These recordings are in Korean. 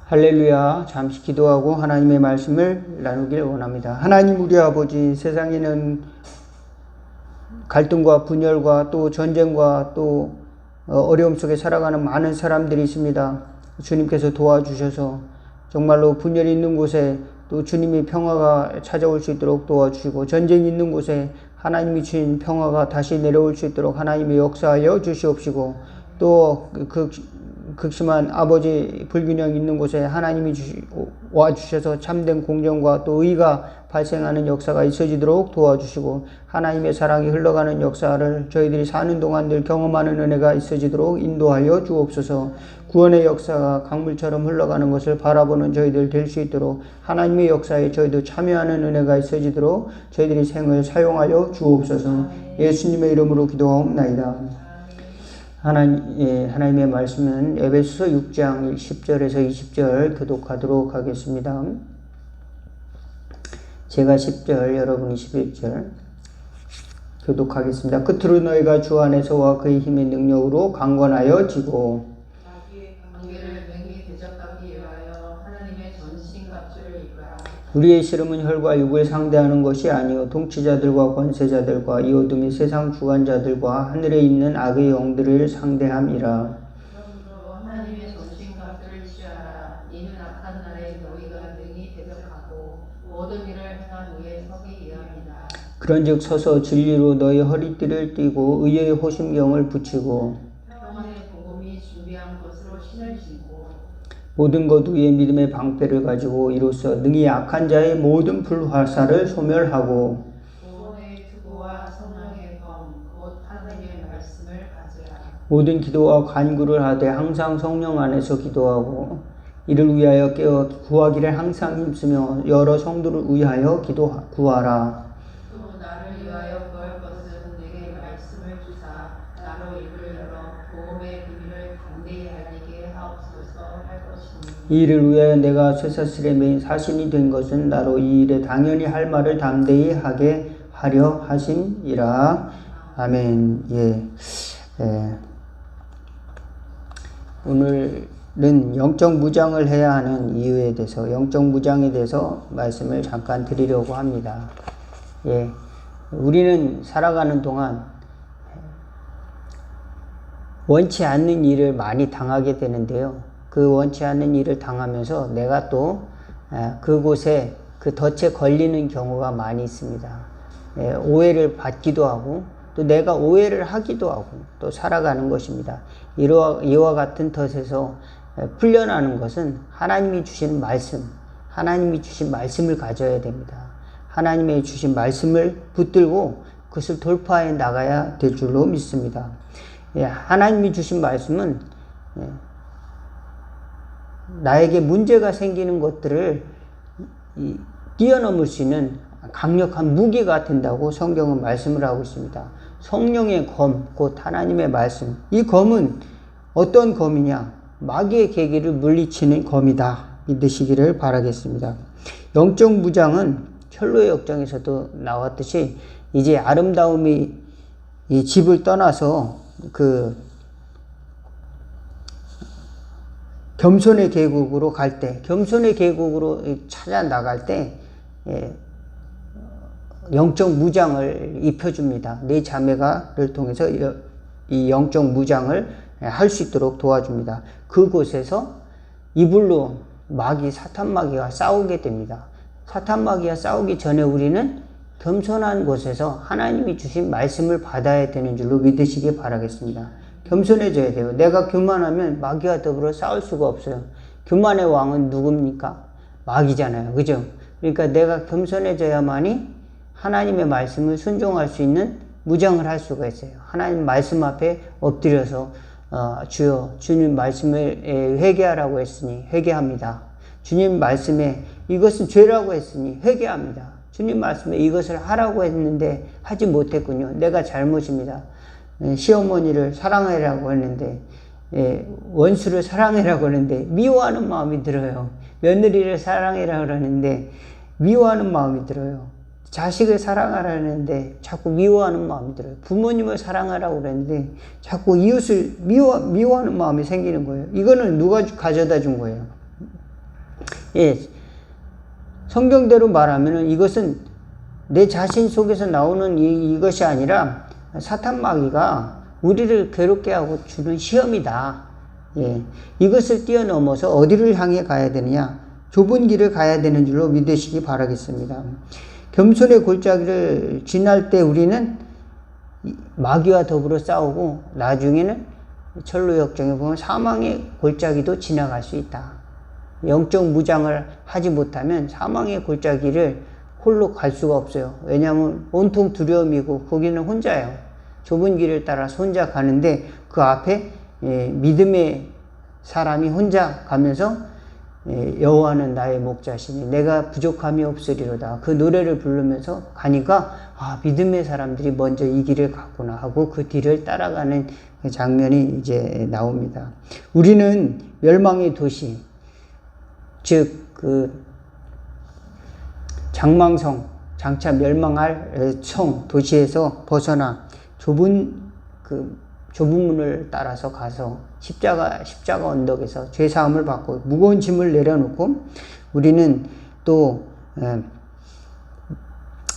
할렐루야. 잠시 기도하고 하나님의 말씀을 나누길 원합니다. 하나님 우리 아버지, 세상에는 갈등과 분열과 또 전쟁과 또 어려움 속에 살아가는 많은 사람들이 있습니다. 주님께서 도와주셔서 정말로 분열이 있는 곳에 또 주님이 평화가 찾아올 수 있도록 도와주시고, 전쟁이 있는 곳에 하나님이 주신 평화가 다시 내려올 수 있도록 하나님이 역사하여 주시옵시고, 또 극심한 아버지 불균형 있는 곳에 하나님이 와주셔서 참된 공정과 또 의가 발생하는 역사가 있어지도록 도와주시고, 하나님의 사랑이 흘러가는 역사를 저희들이 사는 동안 늘 경험하는 은혜가 있어지도록 인도하여 주옵소서. 구원의 역사가 강물처럼 흘러가는 것을 바라보는 저희들 될 수 있도록 하나님의 역사에 저희도 참여하는 은혜가 있어지도록 저희들이 생을 사용하여 주옵소서. 예수님의 이름으로 기도하옵나이다. 하나님의 말씀은 에베소서 6장 10절에서 20절 교독하도록 하겠습니다. 제가 10절, 여러분이 11절 교독하겠습니다. 끝으로 너희가 주 안에서와 그의 힘의 능력으로 강건하여 지고 관계를 능히 대적하기 위하여 하나님의 전신갑주를 입으라. 우리의 씨름은 혈과 육을 상대하는 것이 아니요 통치자들과 권세자들과 이 어둠의 세상 주관자들과 하늘에 있는 악의 영들을 상대함이라. 그러므로 하나님의 전신갑주를 취하라. 이는 악한 날에 너희가 능히 대적하고 모든 일을 행한 후에 서기 위함이다. 그런즉 서서 진리로 너희 허리띠를 띠고 의의 호심경을 붙이고 평안의 복음이 준비한 것으로 신을 신고 모든 것 위에 믿음의 방패를 가지고 이로써 능히 악한 자의 모든 불화살을 소멸하고 구원의 투구와 성령의 검 곧 하나님의 말씀을 가지라. 모든 기도와 간구를 하되 항상 성령 안에서 기도하고 이를 위하여 깨어 구하기를 항상 힘쓰며 여러 성도를 위하여 구하라. 또 나를 위하여 구할 것은 내게 말씀을 주사 나로 입을 열어 복음의 비밀을 담대히 알리게 하옵소서 할 것이니. 이 일을 위하여 내가 쇠사슬에 매인 사신이 된 것은 나로 이 일에 당연히 할 말을 담대히 하게 하려 하심이라. 아멘. 오늘은 영적 무장을 해야 하는 이유에 대해서, 영적 무장에 대해서 말씀을 잠깐 드리려고 합니다. 우리는 살아가는 동안 원치 않는 일을 많이 당하게 되는데요. 그 원치 않는 일을 당하면서 내가 또 그곳에 그 덫에 걸리는 경우가 많이 있습니다. 오해를 받기도 하고 또 내가 오해를 하기도 하고 또 살아가는 것입니다. 이와 같은 덫에서 풀려나는 것은 하나님이 주신 말씀, 하나님이 주신 말씀을 가져야 됩니다. 하나님의 주신 말씀을 붙들고 그것을 돌파해 나가야 될 줄로 믿습니다. 하나님이 주신 말씀은 나에게 문제가 생기는 것들을 뛰어넘을 수 있는 강력한 무기가 된다고 성경은 말씀을 하고 있습니다. 성령의 검, 곧 하나님의 말씀. 이 검은 어떤 검이냐? 마귀의 계기를 물리치는 검이다. 믿으시기를 바라겠습니다. 영적 무장은 혈로의 역정에서도 나왔듯이 이제 아름다움이 이 집을 떠나서 그 겸손의 계곡으로 갈 때, 겸손의 계곡으로 찾아 나갈 때 영적 무장을 입혀줍니다. 네 자매가를 통해서 이 영적 무장을 할 수 있도록 도와줍니다. 그곳에서 이불로 사탄 마귀가 싸우게 됩니다. 사탄 마귀가 싸우기 전에 우리는 겸손한 곳에서 하나님이 주신 말씀을 받아야 되는 줄로 믿으시기 바라겠습니다. 겸손해져야 돼요. 내가 교만하면 마귀와 더불어 싸울 수가 없어요. 교만의 왕은 누굽니까? 마귀잖아요. 그죠? 그러니까 내가 겸손해져야만이 하나님의 말씀을 순종할 수 있는 무장을 할 수가 있어요. 하나님 말씀 앞에 엎드려서 주여 주님 말씀을 회개하라고 했으니 회개합니다. 주님 말씀에 이것은 죄라고 했으니 회개합니다. 주님 말씀에 이것을 하라고 했는데 하지 못했군요. 내가 잘못입니다. 시어머니를 사랑하라고 했는데 원수를 사랑하라고 하는데 미워하는 마음이 들어요. 며느리를 사랑하라고 그러는데 미워하는 마음이 들어요. 자식을 사랑하라는데 자꾸 미워하는 마음이 들어요. 부모님을 사랑하라고 그랬는데 자꾸 이웃을 미워하는 마음이 생기는 거예요. 이거는 누가 가져다 준 거예요? 예, 성경대로 말하면은 이것은 내 자신 속에서 나오는 이것이 아니라 사탄 마귀가 우리를 괴롭게 하고 주는 시험이다. 예, 이것을 뛰어넘어서 어디를 향해 가야 되느냐? 좁은 길을 가야 되는 줄로 믿으시기 바라겠습니다. 겸손의 골짜기를 지날 때 우리는 마귀와 더불어 싸우고 나중에는 철로역정에 보면 사망의 골짜기도 지나갈 수 있다. 영적 무장을 하지 못하면 사망의 골짜기를 홀로 갈 수가 없어요. 왜냐하면 온통 두려움이고 거기는 혼자예요. 좁은 길을 따라서 혼자 가는데 그 앞에 믿음의 사람이 혼자 가면서 여호와는 나의 목자시니 내가 부족함이 없으리로다. 그 노래를 부르면서 가니까 믿음의 사람들이 먼저 이 길을 갔구나 하고 그 뒤를 따라가는 장면이 이제 나옵니다. 우리는 멸망의 도시, 즉 그 장망성, 장차 멸망할 성 도시에서 벗어나 좁은 문을 따라서 가서 십자가 언덕에서 죄 사함을 받고 무거운 짐을 내려놓고 우리는 또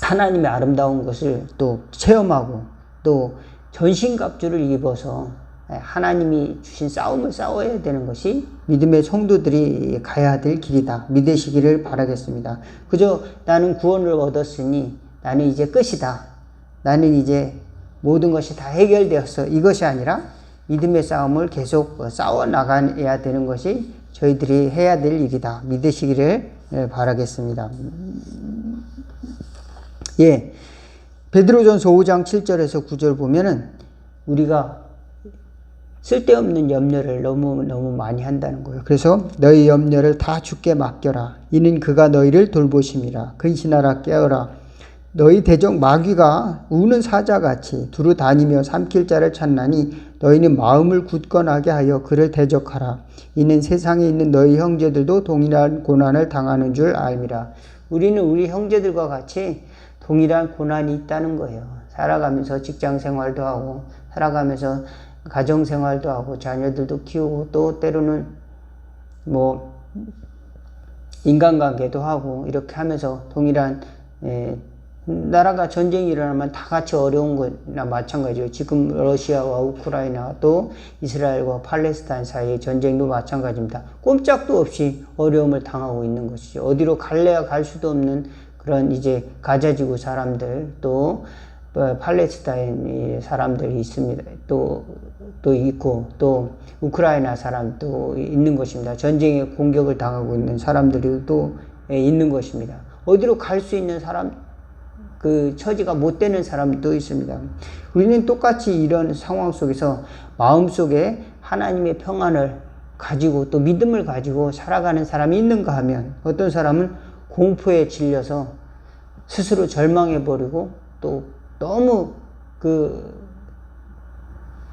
하나님의 아름다운 것을 또 체험하고 또 전신갑주를 입어서 하나님이 주신 싸움을 싸워야 되는 것이 믿음의 성도들이 가야 될 길이다. 믿으시기를 바라겠습니다. 그저 나는 구원을 얻었으니 나는 이제 끝이다. 나는 이제 모든 것이 다 해결되었어. 이것이 아니라 믿음의 싸움을 계속 싸워 나가야 되는 것이 저희들이 해야 될 일이다. 믿으시기를 바라겠습니다. 예. 베드로전서 5장 7절에서 9절 보면은 우리가 쓸데없는 염려를 너무 많이 한다는 거예요. 그래서 너희 염려를 다 주께 맡겨라. 이는 그가 너희를 돌보심이라. 근신하라 깨어라. 너희 대적 마귀가 우는 사자같이 두루 다니며 삼킬 자를 찾나니 너희는 마음을 굳건하게 하여 그를 대적하라. 이는 세상에 있는 너희 형제들도 동일한 고난을 당하는 줄 알미라. 우리는 우리 형제들과 같이 동일한 고난이 있다는 거예요. 살아가면서 직장 생활도 하고 살아가면서 가정 생활도 하고 자녀들도 키우고 또 때로는 뭐 인간관계도 하고 이렇게 하면서 동일한 나라가 전쟁이 일어나면 다 같이 어려운 거나 마찬가지예요. 지금 러시아와 우크라이나 또 이스라엘과 팔레스타인 사이의 전쟁도 마찬가지입니다. 꼼짝도 없이 어려움을 당하고 있는 것이죠. 어디로 갈래야 갈 수도 없는 그런 이제 가자지구 사람들 또 팔레스타인 사람들이 있습니다. 또 있고 또 우크라이나 사람도 있는 것입니다. 전쟁에 공격을 당하고 있는 사람들이 또 있는 것입니다. 어디로 갈 수 있는 사람 그 처지가 못 되는 사람도 있습니다. 우리는 똑같이 이런 상황 속에서 마음속에 하나님의 평안을 가지고 또 믿음을 가지고 살아가는 사람이 있는가 하면 어떤 사람은 공포에 질려서 스스로 절망해버리고 또 너무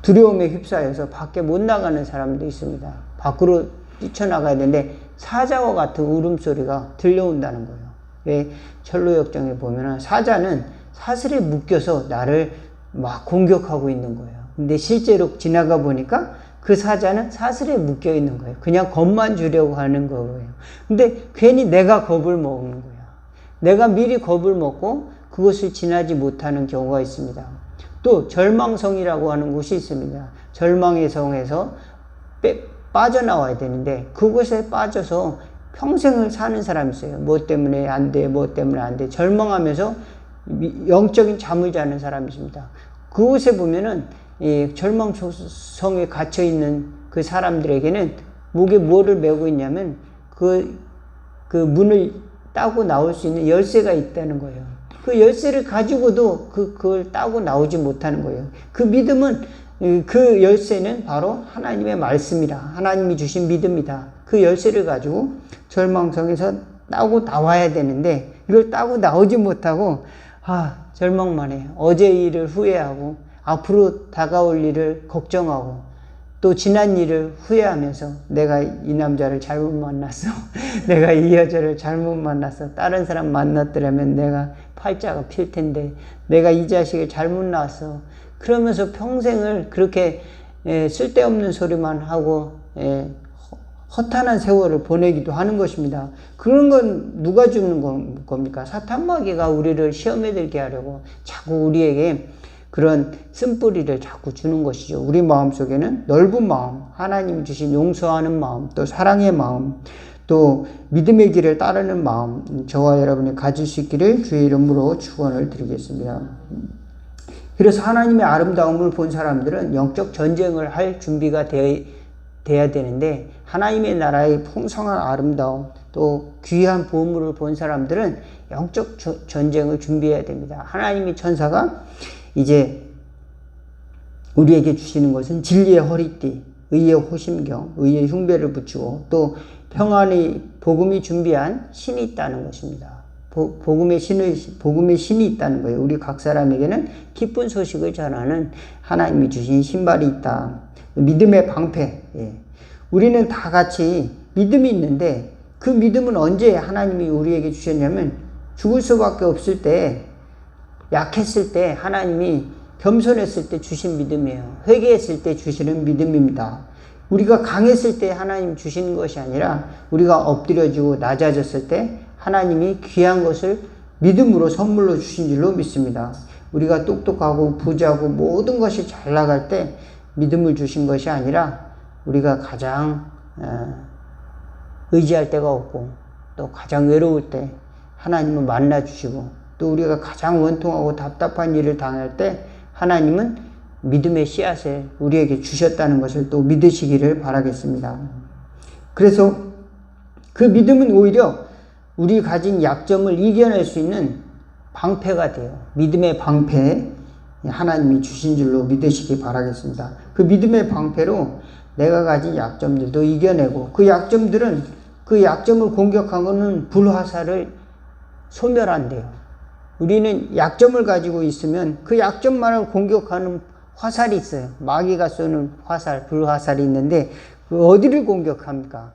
두려움에 휩싸여서 밖에 못 나가는 사람도 있습니다. 밖으로 뛰쳐나가야 되는데 사자와 같은 울음소리가 들려온다는 거예요. 왜 철로역정에 보면은 사자는 사슬에 묶여서 나를 막 공격하고 있는 거예요. 근데 실제로 지나가 보니까 그 사자는 사슬에 묶여 있는 거예요. 그냥 겁만 주려고 하는 거예요. 근데 괜히 내가 겁을 먹는 거예요. 내가 미리 겁을 먹고 그것을 지나지 못하는 경우가 있습니다. 또 절망성이라고 하는 곳이 있습니다. 절망의 성에서 빠져나와야 되는데 그곳에 빠져서 평생을 사는 사람이 있어요. 뭐 때문에 안 돼, 뭐 때문에 안 돼. 절망하면서 영적인 잠을 자는 사람이 있습니다. 그곳에 보면은 이 절망성에 갇혀있는 그 사람들에게는 목에 뭐를 메고 있냐면 그 문을 따고 나올 수 있는 열쇠가 있다는 거예요. 그 열쇠를 가지고도 그걸 따고 나오지 못하는 거예요. 그 믿음은 그 열쇠는 바로 하나님의 말씀이라 하나님이 주신 믿음이다. 그 열쇠를 가지고 절망성에서 따고 나와야 되는데 이걸 따고 나오지 못하고 절망만 해요. 어제 일을 후회하고 앞으로 다가올 일을 걱정하고 또 지난 일을 후회하면서 내가 이 남자를 잘못 만났어. 내가 이 여자를 잘못 만났어. 다른 사람 만났더라면 내가 팔자가 필 텐데 내가 이 자식을 잘못 낳았어. 그러면서 평생을 그렇게 쓸데없는 소리만 하고 허탄한 세월을 보내기도 하는 것입니다. 그런 건 누가 주는 겁니까? 사탄 마귀가 우리를 시험에 들게 하려고 자꾸 우리에게 그런 쓴뿌리를 자꾸 주는 것이죠. 우리 마음속에는 넓은 마음, 하나님이 주신 용서하는 마음, 또 사랑의 마음, 또 믿음의 길을 따르는 마음, 저와 여러분이 가질 수 있기를 주의 이름으로 축원을 드리겠습니다. 그래서 하나님의 아름다움을 본 사람들은 영적 전쟁을 할 준비가 돼야 되는데, 하나님의 나라의 풍성한 아름다움, 또 귀한 보물을 본 사람들은 영적 전쟁을 준비해야 됩니다. 하나님의 천사가 이제 우리에게 주시는 것은 진리의 허리띠, 의의 호심경, 의의 흉배를 붙이고, 또 평안의 복음이 준비한 신이 있다는 것입니다. 복음의 신이 있다는 거예요. 우리 각 사람에게는 기쁜 소식을 전하는 하나님이 주신 신발이 있다. 믿음의 방패. 우리는 다 같이 믿음이 있는데, 그 믿음은 언제 하나님이 우리에게 주셨냐면, 죽을 수밖에 없을 때, 약했을 때, 하나님이 겸손했을 때 주신 믿음이에요. 회개했을 때 주시는 믿음입니다. 우리가 강했을 때 하나님 주시는 것이 아니라, 우리가 엎드려지고 낮아졌을 때 하나님이 귀한 것을 믿음으로 선물로 주신 줄로 믿습니다. 우리가 똑똑하고 부자고 모든 것이 잘 나갈 때 믿음을 주신 것이 아니라, 우리가 가장 의지할 데가 없고, 또 가장 외로울 때 하나님을 만나 주시고, 또 우리가 가장 원통하고 답답한 일을 당할 때 하나님은 믿음의 씨앗을 우리에게 주셨다는 것을 또 믿으시기를 바라겠습니다. 그래서 그 믿음은 오히려 우리 가진 약점을 이겨낼 수 있는 방패가 돼요. 믿음의 방패, 하나님이 주신 줄로 믿으시기 바라겠습니다. 그 믿음의 방패로 내가 가진 약점들도 이겨내고, 그 약점을 공격하고는 불화살을 소멸한대요. 우리는 약점을 가지고 있으면 그 약점만을 공격하는 화살이 있어요. 마귀가 쏘는 화살, 불화살이 있는데, 그 어디를 공격합니까?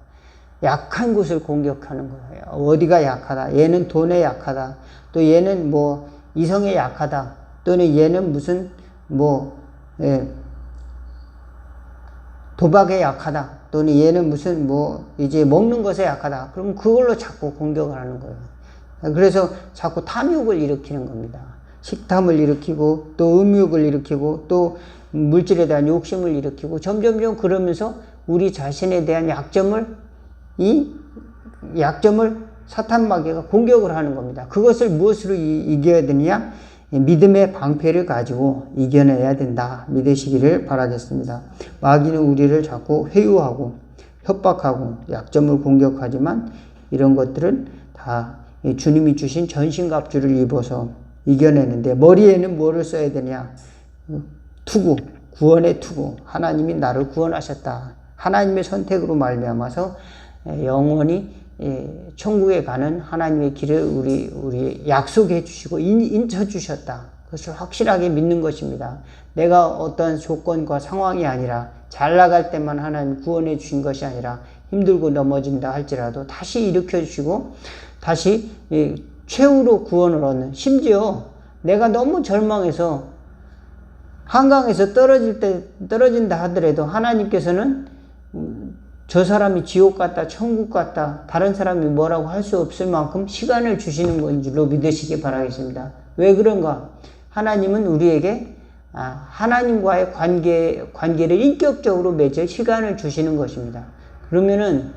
약한 곳을 공격하는 거예요. 어디가 약하다. 얘는 돈에 약하다. 또 얘는 뭐 이성에 약하다. 또는 얘는 무슨 도박에 약하다. 또는 얘는 무슨 이제 먹는 것에 약하다. 그럼 그걸로 자꾸 공격을 하는 거예요. 그래서 자꾸 탐욕을 일으키는 겁니다. 식탐을 일으키고, 또 음욕을 일으키고, 또 물질에 대한 욕심을 일으키고, 점점점 그러면서 우리 자신에 대한 약점을 사탄 마귀가 공격을 하는 겁니다. 그것을 무엇으로 이겨야 되느냐? 믿음의 방패를 가지고 이겨내야 된다. 믿으시기를 바라겠습니다. 마귀는 우리를 자꾸 회유하고 협박하고 약점을 공격하지만, 이런 것들은 다 주님이 주신 전신갑주를 입어서 이겨내는데, 머리에는 뭐를 써야 되냐? 투구, 구원의 투구. 하나님이 나를 구원하셨다. 하나님의 선택으로 말미암아서 영원히 천국에 가는 하나님의 길을 우리 약속해 주시고 인쳐 주셨다. 그것을 확실하게 믿는 것입니다. 내가 어떤 조건과 상황이 아니라, 잘 나갈 때만 하나님 구원해 주신 것이 아니라, 힘들고 넘어진다 할지라도 다시 일으켜 주시고, 다시 최후로 구원을 얻는, 심지어 내가 너무 절망해서 한강에서 떨어진다 하더라도 하나님께서는 저 사람이 지옥 갔다 천국 갔다 다른 사람이 뭐라고 할 수 없을 만큼 시간을 주시는 건 줄로 믿으시기 바라겠습니다. 왜 그런가? 하나님은 우리에게 하나님과의 관계를 인격적으로 맺을 시간을 주시는 것입니다. 그러면은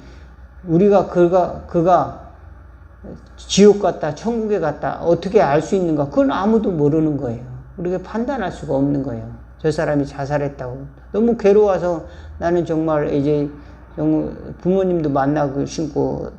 우리가 그가 지옥 갔다 천국에 갔다 어떻게 알 수 있는가? 그건 아무도 모르는 거예요. 우리가 판단할 수가 없는 거예요. 저 사람이 자살했다고. 너무 괴로워서 나는 정말 이제 부모님도 만나기 싫고,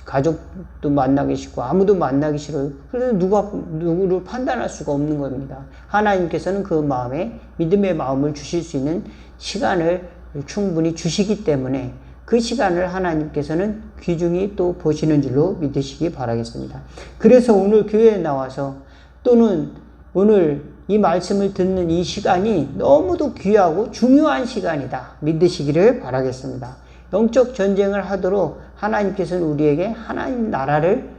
가족도 만나기 싫고, 아무도 만나기 싫어요. 그래서 누구를 판단할 수가 없는 겁니다. 하나님께서는 그 마음에 믿음의 마음을 주실 수 있는 시간을 충분히 주시기 때문에, 그 시간을 하나님께서는 귀중히 또 보시는 줄로 믿으시기 바라겠습니다. 그래서 오늘 교회에 나와서, 또는 오늘 이 말씀을 듣는 이 시간이 너무도 귀하고 중요한 시간이다. 믿으시기를 바라겠습니다. 영적 전쟁을 하도록 하나님께서는 우리에게 하나님 나라를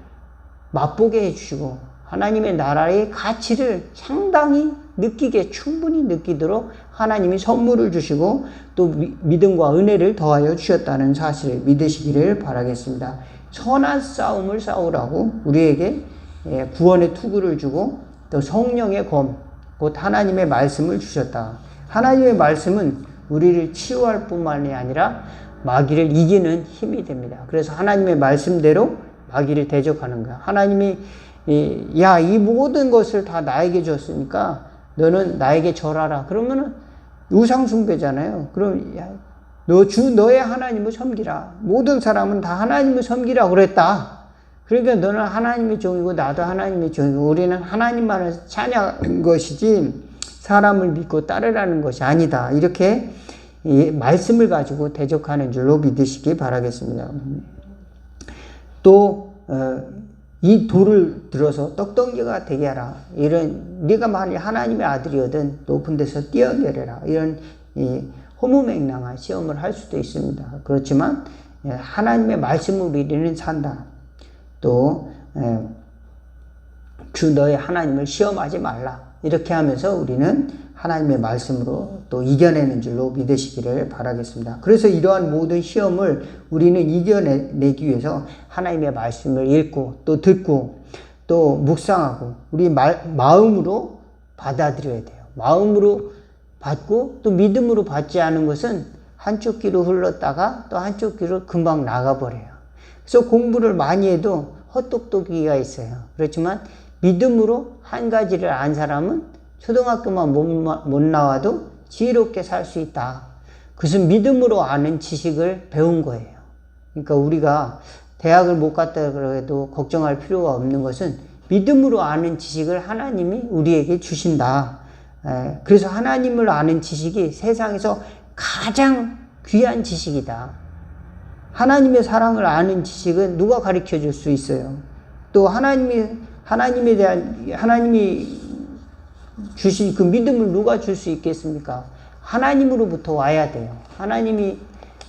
맛보게 해주시고, 하나님의 나라의 가치를 상당히 느끼게 충분히 느끼도록 하나님이 선물을 주시고 또 믿음과 은혜를 더하여 주셨다는 사실을 믿으시기를 바라겠습니다. 선한 싸움을 싸우라고 우리에게 구원의 투구를 주고 또 성령의 검, 곧 하나님의 말씀을 주셨다. 하나님의 말씀은 우리를 치유할 뿐만이 아니라 마귀를 이기는 힘이 됩니다. 그래서 하나님의 말씀대로 마귀를 대적하는 거야. 하나님이 야, 이 모든 것을 다 나에게 줬으니까 너는 나에게 절하라. 그러면은 우상숭배잖아요. 그럼 야, 너의 하나님을 섬기라. 모든 사람은 다 하나님을 섬기라 그랬다. 그러니까 너는 하나님의 종이고 나도 하나님의 종이고 우리는 하나님만을 찬양하는 것이지 사람을 믿고 따르라는 것이 아니다. 이렇게 이 말씀을 가지고 대적하는 줄로 믿으시기 바라겠습니다. 또 이 돌을 들어서 떡덩이가 되게 하라. 이런 네가 만일 하나님의 아들이거든 높은 데서 뛰어내려라. 이런 허무맹랑한 시험을 할 수도 있습니다. 그렇지만 하나님의 말씀으로 우리는 산다. 또 주 너의 하나님을 시험하지 말라. 이렇게 하면서 우리는 하나님의 말씀으로 또 이겨내는 줄로 믿으시기를 바라겠습니다. 그래서 이러한 모든 시험을 우리는 이겨내기 위해서 하나님의 말씀을 읽고 또 듣고 또 묵상하고 우리 마음으로 받아들여야 돼요. 마음으로 받고 또 믿음으로 받지 않은 것은 한쪽 귀로 흘렀다가 또 한쪽 귀로 금방 나가버려요. 그래서 공부를 많이 해도 헛똑똑이가 있어요. 그렇지만 믿음으로 한 가지를 안 사람은 초등학교만 못 나와도 지혜롭게 살 수 있다. 그것은 믿음으로 아는 지식을 배운 거예요. 그러니까 우리가 대학을 못 갔다 그래도 걱정할 필요가 없는 것은 믿음으로 아는 지식을 하나님이 우리에게 주신다. 그래서 하나님을 아는 지식이 세상에서 가장 귀한 지식이다. 하나님의 사랑을 아는 지식은 누가 가르쳐 줄 수 있어요? 또 하나님에 대한 하나님이 주신 그 믿음을 누가 줄 수 있겠습니까? 하나님으로부터 와야 돼요. 하나님이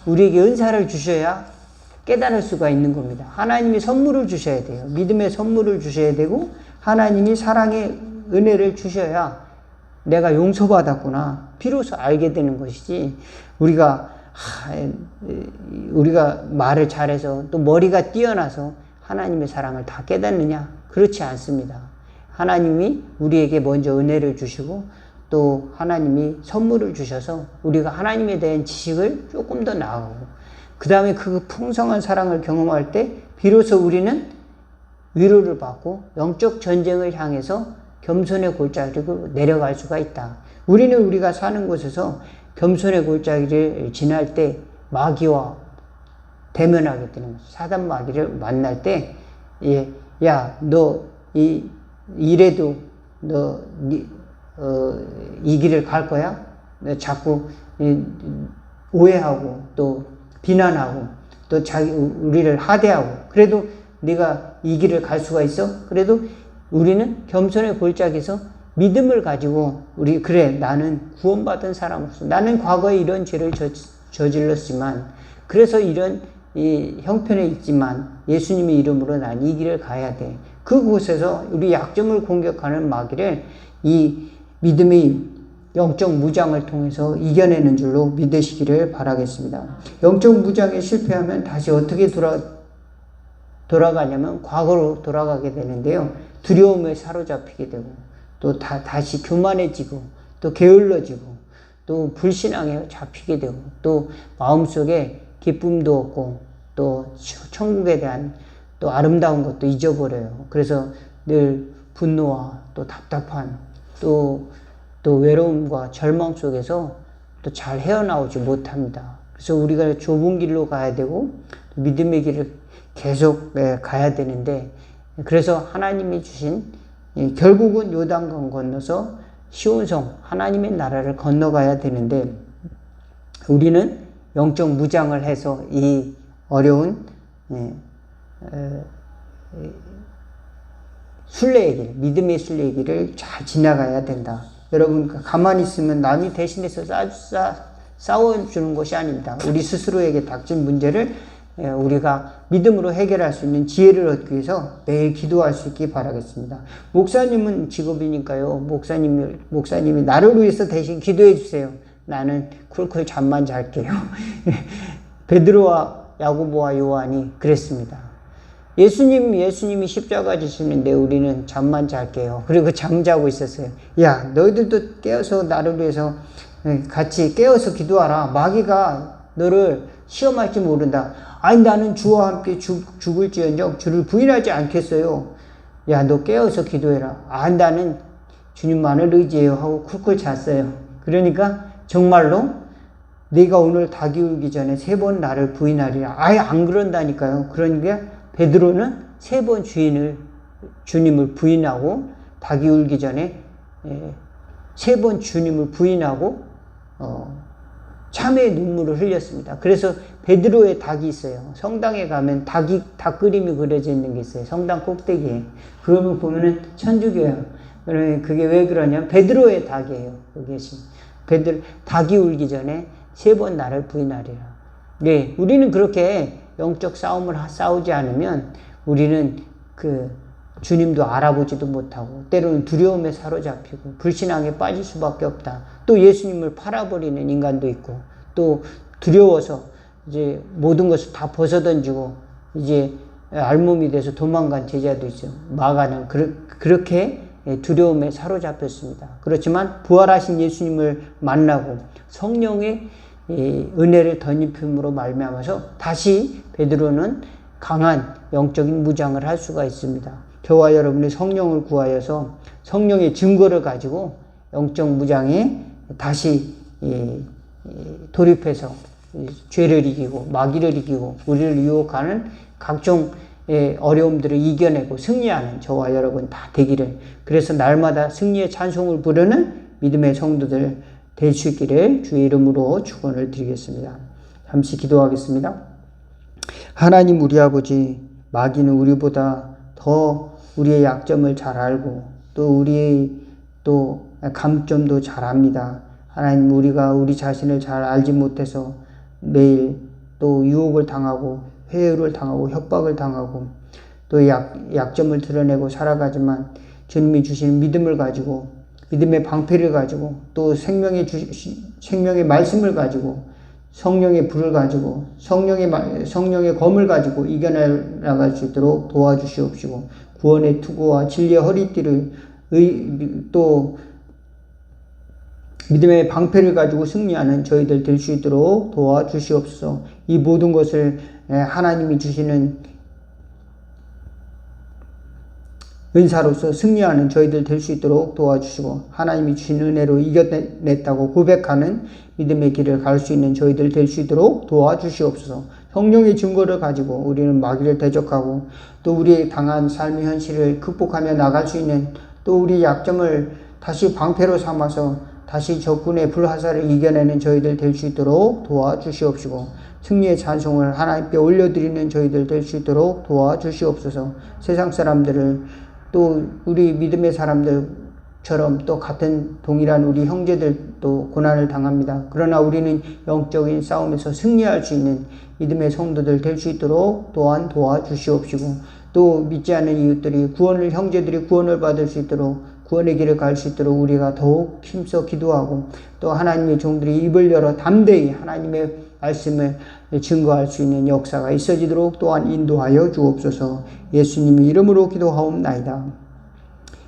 우리에게 은사를 주셔야 깨달을 수가 있는 겁니다. 하나님이 선물을 주셔야 돼요. 믿음의 선물을 주셔야 되고 하나님이 사랑의 은혜를 주셔야 내가 용서받았구나 비로소 알게 되는 것이지 우리가 말을 잘해서 또 머리가 뛰어나서 하나님의 사랑을 다 깨닫느냐? 그렇지 않습니다. 하나님이 우리에게 먼저 은혜를 주시고 또 하나님이 선물을 주셔서 우리가 하나님에 대한 지식을 조금 더 나아가고 그 다음에 그 풍성한 사랑을 경험할 때 비로소 우리는 위로를 받고 영적 전쟁을 향해서 겸손의 골짜기로 내려갈 수가 있다. 우리가 사는 곳에서 겸손의 골짜기를 지날 때 마귀와 대면하게 되는 거죠. 사단 마귀를 만날 때 야, 너 이래도 너 이 길을 갈 거야? 너 자꾸 오해하고 또 비난하고 또 우리를 하대하고 그래도 네가 이 길을 갈 수가 있어? 그래도 우리는 겸손의 골짜기에서 믿음을 가지고 그래 나는 구원받은 사람으로서 나는 과거에 이런 죄를 저질렀지만 그래서 이런 이 형편에 있지만 예수님의 이름으로 난 이 길을 가야 돼. 그곳에서 우리 약점을 공격하는 마귀를 이 믿음의 영적 무장을 통해서 이겨내는 줄로 믿으시기를 바라겠습니다. 영적 무장에 실패하면 다시 어떻게 돌아가냐면 과거로 돌아가게 되는데요. 두려움에 사로잡히게 되고 또 다시 교만해지고 또 게을러지고 또 불신앙에 잡히게 되고 또 마음속에 기쁨도 없고 또 천국에 대한 또 아름다운 것도 잊어버려요. 그래서 늘 분노와 또 답답한 또 외로움과 절망 속에서 또 잘 헤어나오지 못합니다. 그래서 우리가 좁은 길로 가야 되고 믿음의 길을 계속 가야 되는데 그래서 하나님이 주신 결국은 요단강 건너서 시온성 하나님의 나라를 건너가야 되는데 우리는 영적 무장을 해서 이 어려운 순례의 길, 믿음의 순례의 길을 잘 지나가야 된다. 여러분 가만히 있으면 남이 대신해서 싸워주는 것이 아닙니다. 우리 스스로에게 닥친 문제를 우리가 믿음으로 해결할 수 있는 지혜를 얻기 위해서 매일 기도할 수 있기 바라겠습니다. 목사님은 직업이니까요. 목사님이 나를 위해서 대신 기도해 주세요. 나는 쿨쿨 잠만 잘게요. 베드로와 야고보와 요한이 그랬습니다. 예수님이 십자가 지시는데 우리는 잠만 잘게요. 그리고 잠자고 있었어요. 야, 너희들도 깨어서 나를 위해서 같이 깨어서 기도하라. 마귀가 너를 시험할지 모른다. 아니, 나는 주와 함께 죽을지언정 주를 부인하지 않겠어요. 야, 너 깨어서 기도해라. 아, 나는 주님만을 의지해요 하고 쿨쿨 잤어요. 그러니까 정말로 네가 오늘 닭이 울기 전에 3번 나를 부인하리라. 아예 안 그런다니까요. 그러니까 베드로는 3번 주님을 부인하고 닭이 울기 전에 3번 주님을 부인하고 참회의 눈물을 흘렸습니다. 그래서 베드로의 닭이 있어요. 성당에 가면 닭 그림이 그려져 있는 게 있어요. 성당 꼭대기에. 그걸 보면은 천주교예요. 그러면 그게 왜 그러냐면 베드로의 닭이에요. 그것이. 닭이 울기 전에 3번 나를 부인하리라. 네, 우리는 그렇게 영적 싸움을 싸우지 않으면 우리는 주님도 알아보지도 못하고 때로는 두려움에 사로잡히고 불신앙에 빠질 수밖에 없다. 또 예수님을 팔아버리는 인간도 있고 또 두려워서 이제 모든 것을 다 벗어던지고 이제 알몸이 돼서 도망간 제자도 있어요. 마가는 그렇게 두려움에 사로잡혔습니다. 그렇지만 부활하신 예수님을 만나고 성령의 은혜를 덧입힘으로 말미암아서 다시 베드로는 강한 영적인 무장을 할 수가 있습니다. 저와 여러분이 성령을 구하여서 성령의 증거를 가지고 영적 무장에 다시 돌입해서 죄를 이기고 마귀를 이기고 우리를 유혹하는 각종 어려움들을 이겨내고 승리하는 저와 여러분 다 되기를, 그래서 날마다 승리의 찬송을 부르는 믿음의 성도들 될 수 있기를 주의 이름으로 축원을 드리겠습니다. 잠시 기도하겠습니다. 하나님 우리 아버지, 마귀는 우리보다 더 우리의 약점을 잘 알고 또 우리의 또 강점도 잘 압니다. 하나님, 우리가 우리 자신을 잘 알지 못해서 매일 또 유혹을 당하고 회유를 당하고 협박을 당하고 또 약점을 드러내고 살아가지만 주님이 주시는 믿음을 가지고 믿음의 방패를 가지고 또 생명의 말씀을 가지고 성령의 불을 가지고 성령의 검을 가지고 이겨나갈 수 있도록 도와주시옵시고, 구원의 투구와 진리의 허리띠를 또 믿음의 방패를 가지고 승리하는 저희들 될 수 있도록 도와주시옵소서. 이 모든 것을 하나님이 주시는 은사로서 승리하는 저희들 될 수 있도록 도와주시고, 하나님이 주신 은혜로 이겨냈다고 고백하는 믿음의 길을 갈 수 있는 저희들 될 수 있도록 도와주시옵소서. 성령의 증거를 가지고 우리는 마귀를 대적하고 또 우리의 당한 삶의 현실을 극복하며 나갈 수 있는, 또 우리 약점을 다시 방패로 삼아서 다시 적군의 불화살을 이겨내는 저희들 될 수 있도록 도와주시옵시고, 승리의 찬송을 하나님께 올려드리는 저희들 될 수 있도록 도와주시옵소서. 세상 사람들을 또 우리 믿음의 사람들처럼 또 같은 동일한 우리 형제들도 고난을 당합니다. 그러나 우리는 영적인 싸움에서 승리할 수 있는 믿음의 성도들 될 수 있도록 또한 도와주시옵시고, 또 믿지 않는 이웃들이 형제들이 구원을 받을 수 있도록, 구원의 길을 갈 수 있도록 우리가 더욱 힘써 기도하고, 또 하나님의 종들이 입을 열어 담대히 하나님의 말씀을 증거할 수 있는 역사가 있어지도록 또한 인도하여 주옵소서. 예수님의 이름으로 기도하옵나이다.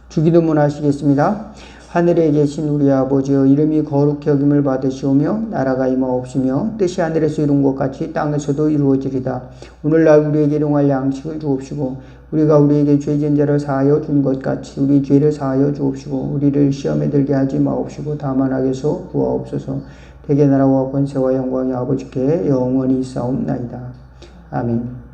주기도문 하시겠습니다. 하늘에 계신 우리 아버지여, 이름이 거룩히 여김을 받으시오며 나라가 임하옵시며 뜻이 하늘에서 이룬 것 같이 땅에서도 이루어지리다. 오늘날 우리에게 일용할 양식을 주옵시고, 우리가 우리에게 죄진 자를 사하여 준 것 같이 우리 죄를 사하여 주옵시고, 우리를 시험에 들게 하지 마옵시고 다만 악에서 구하옵소서. 대개 나라와 권세와 영광이 아버지께 영원히 있사옵나이다. 아멘.